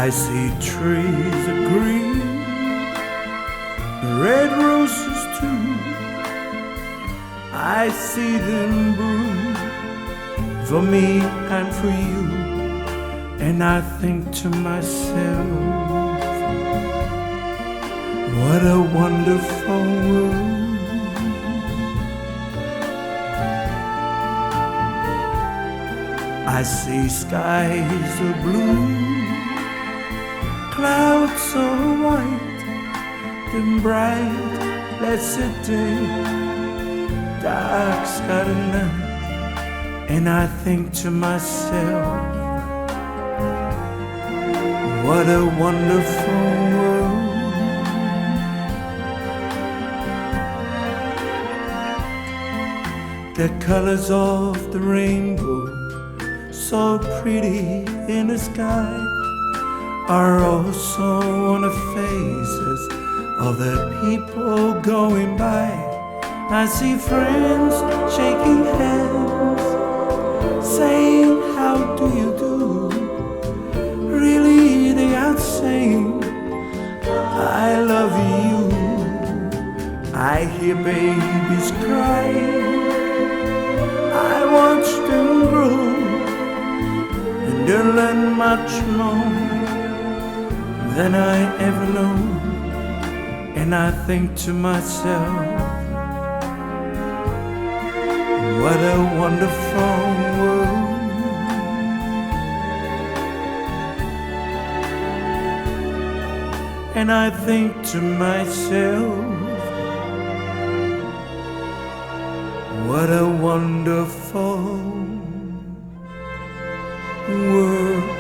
I see trees of green, red roses too. I see them bloom for me and for you. And I think to myself, what a wonderful world. I see skies of blue, clouds so white, the bright, blessed day, dark sky night. And I think to myself, what a wonderful world. The colors of the rainbow, so pretty in the sky, are also on the faces of the people going by. I see friends shaking hands, saying, how do you do? Really they are saying, I love you. I hear babies cry, I watch them grow, and they learn much more than I ever know. And I think to myself, what a wonderful world. And I think to myself, what a wonderful world.